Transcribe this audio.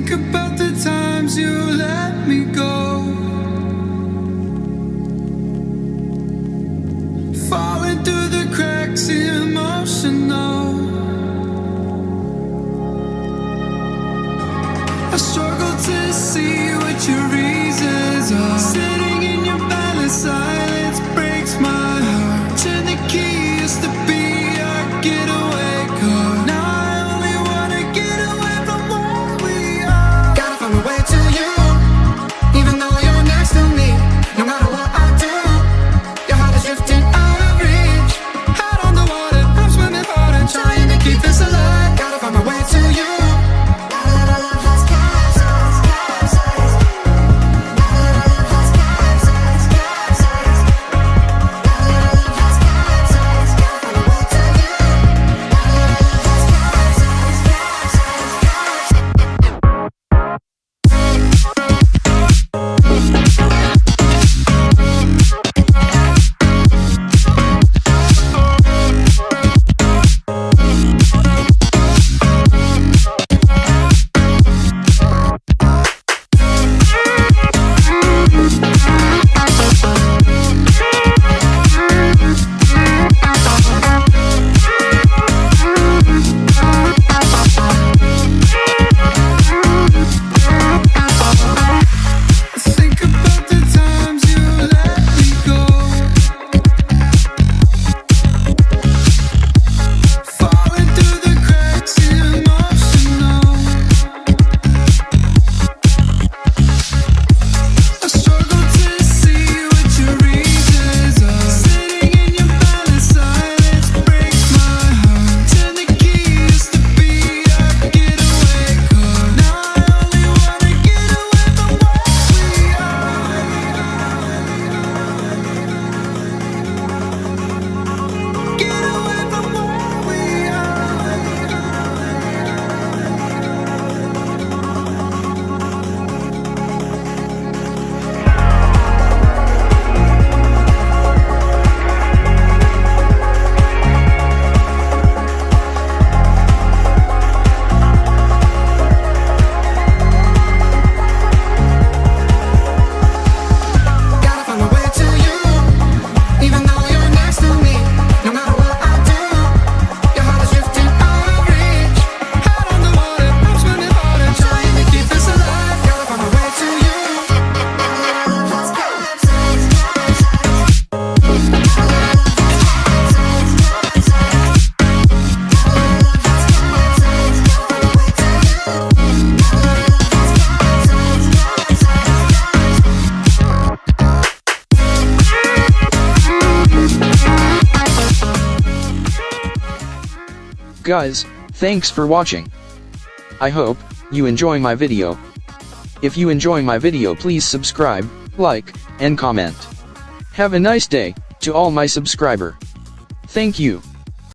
think about the times you let me go, falling through the cracks, emotional. I struggle to see what your reasons are. Sitting in your balance, silence breaks my heart. Turn the key, used to be our getaway car. Now I only wanna get away from where we are. Gotta find my way to you, even though you're next to me. No matter what I do, your heart is drifting out of reach. Out on the water, I'm swimming hard and trying to keep this alive. Gotta find my way to you. Guys, thanks for watching. I hope you enjoy my video. If you enjoy my video, please subscribe, like, and comment. Have a nice day to all my subscriber. Thank you.